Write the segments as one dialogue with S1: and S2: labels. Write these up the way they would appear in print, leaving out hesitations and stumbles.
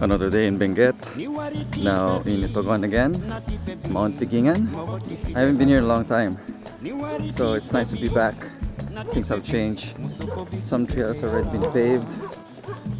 S1: Another day in Benguet, now in Itogon again, Mount Pigingan. I haven't been here in a long time, so it's nice to be back. Things have changed. Some trails have already been paved,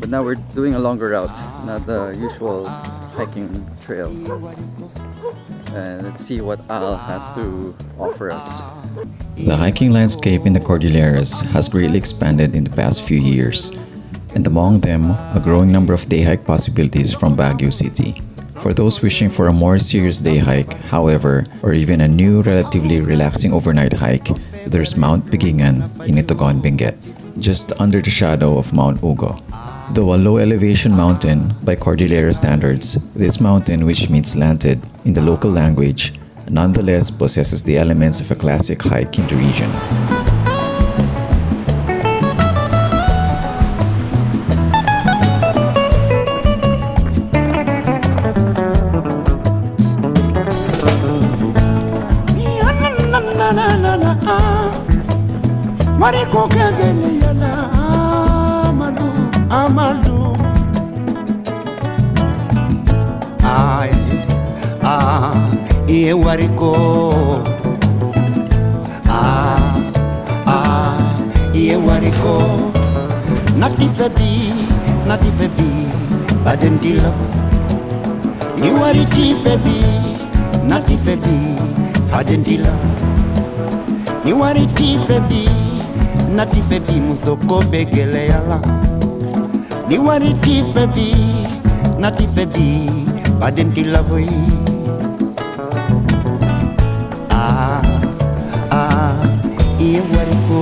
S1: but now we're doing a longer route, not the usual hiking trail. And let's see what Al has to offer us.
S2: The hiking landscape in the Cordilleras has greatly expanded in the past few years, and among them, a growing number of day hike possibilities from Baguio City. For those wishing for a more serious day hike, however, or even a new relatively relaxing overnight hike, there's Mount Pigingan in Itogon, Benguet, just under the shadow of Mount Ugo. Though a low elevation mountain by Cordillera standards, this mountain, which means slanted in the local language, nonetheless possesses the elements of a classic hike in the region.
S3: Natifebi, badentila. Ni wariti febi, natifebi, badentila. Ni wariti febi, natifebi musoko begele yala. Ni wariti febi, natifebi, badentila boy. Iye wariko.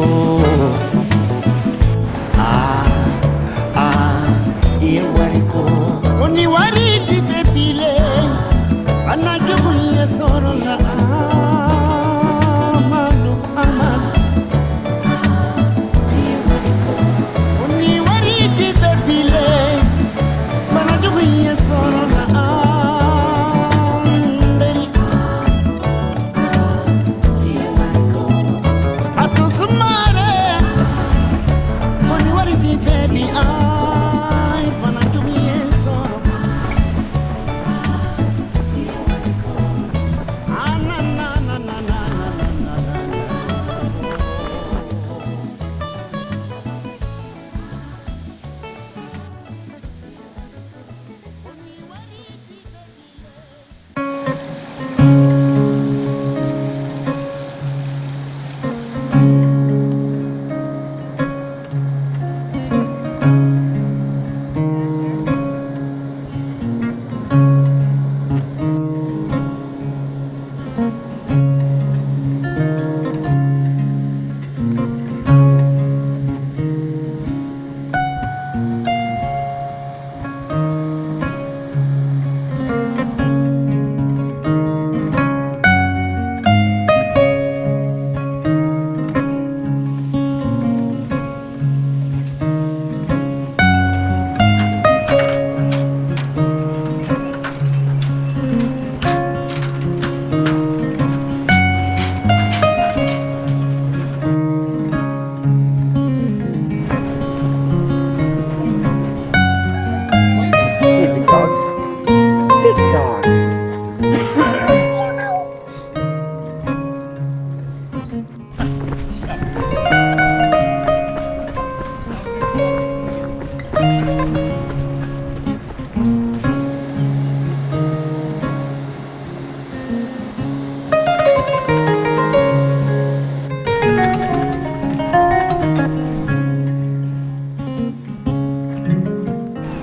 S3: Oni wariti febile, anajubu yesoro na amalu. Oni wariti febile, anajubu yesoro na amanderi. Atusumare, oni wariti febile.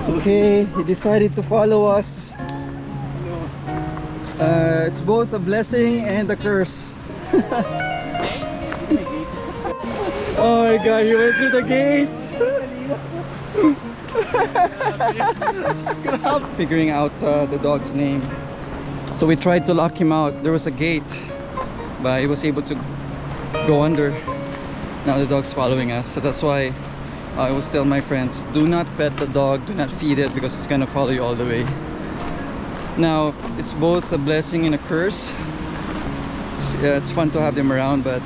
S1: Okay, he decided to follow us. It's both a blessing and a curse. Oh my god, he went through the gate! Figuring out the dog's name. So we tried to lock him out. There was a gate but he was able to go under. Now the dog's following us, so that's why I always tell my friends, do not pet the dog, do not feed it, because it's gonna follow you all the way. Now it's both a blessing and a curse. It's fun to have them around, but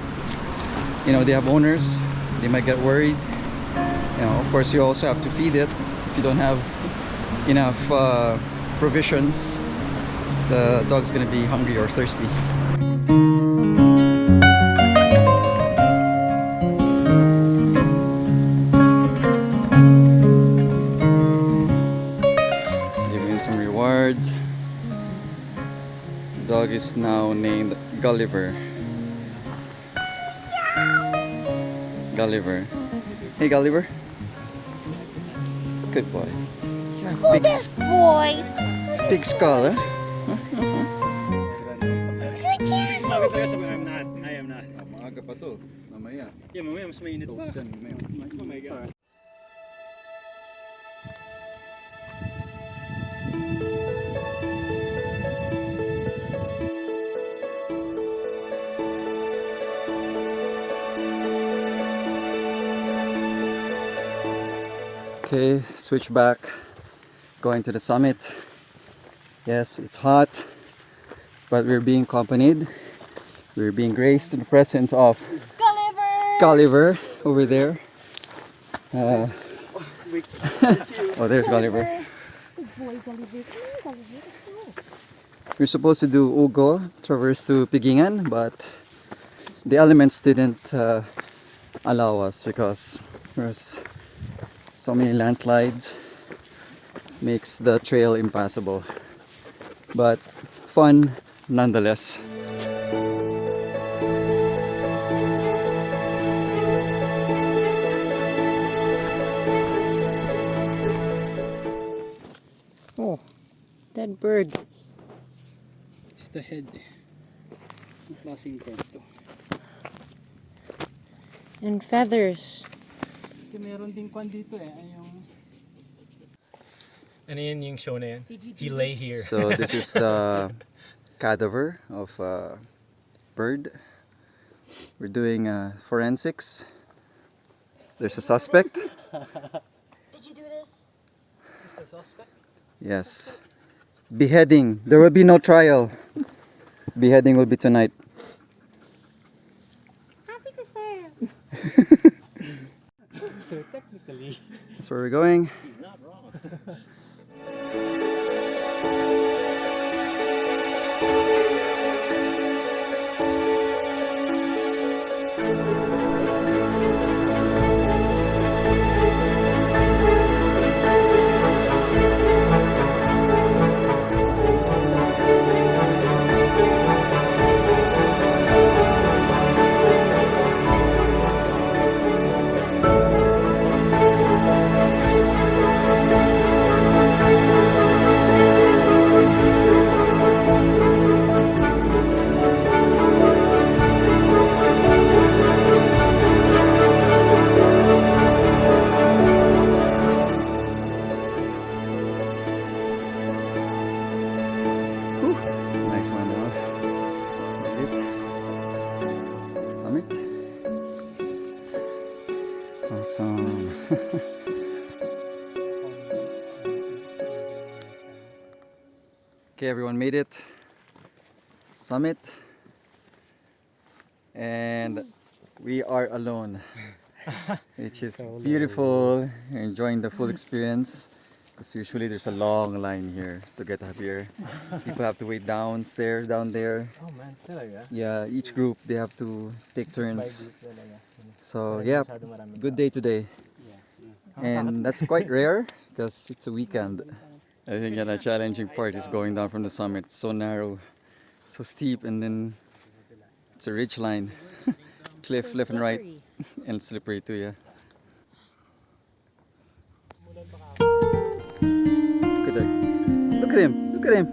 S1: you know, they have owners, they might get worried. You know, of course you also have to feed it. If you don't have enough provisions, the dog's gonna be hungry or thirsty. Giving him some rewards. The dog is now named Gulliver. Gulliver. Hey Gulliver. Good boy.
S4: This boy.
S1: Big skull, huh?
S5: I'm not. I am not.
S1: Maaga pa to. Mamaya.
S5: Yeah, mamaya mas mainit pa.
S1: Toast yan, mamaya.
S5: Oh my God.
S1: Okay, switch back. Going to the summit. Yes, it's hot, but we're being accompanied. We're being graced in the presence of Gulliver over there. Oh, there's Gulliver. We're supposed to do Ugo, traverse to Pigingan, but the elements didn't allow us because there's so many landslides, makes the trail impassable, but fun nonetheless.
S4: Oh, that bird.
S5: It's the head. Klaseng bird to.
S4: And feathers.
S5: Kasi meron ding kwan dito eh. Yung... Ano yun yung show na yan? He lay here.
S1: So this is the cadaver of a bird. We're doing forensics. There's a suspect.
S4: Did you do this?
S5: Is the suspect?
S1: Yes. Beheading. There will be no trial. Beheading will be tonight.
S4: Happy to serve.
S5: So technically,
S1: That's where we're going.
S5: he's not wrong.
S1: Nice one, dog. Made it. Summit. Awesome. Okay, everyone made it. Summit. And we are alone. Which is beautiful. Enjoying the full experience. Because usually there's a long line here to get up here. People have to wait downstairs, down there.
S5: Oh man, talaga?
S1: Yeah, each group they have to take turns.
S5: Talaga.
S1: So yeah, good day today. And that's quite rare because it's a weekend. I think the challenging part is going down from the summit. It's so narrow, so steep, and then it's a ridge line. Cliff left and right, and slippery too, yeah. Look at that. Look at him. Look at him.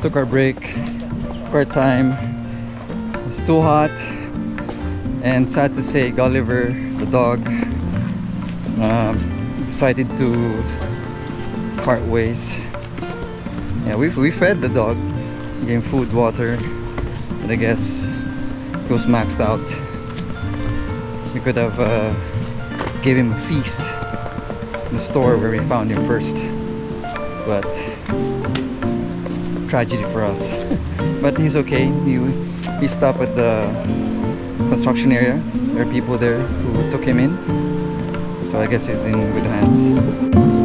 S1: took our break, took our time. It's too hot, and sad to say, Gulliver, the dog, decided to part ways. Yeah, we fed the dog, gave him food, water, but I guess he was maxed out. We could have gave him a feast in the store where we found him first, but tragedy for us. But he's okay. He stopped at the construction area. There are people there who took him in, so I guess he's in good hands.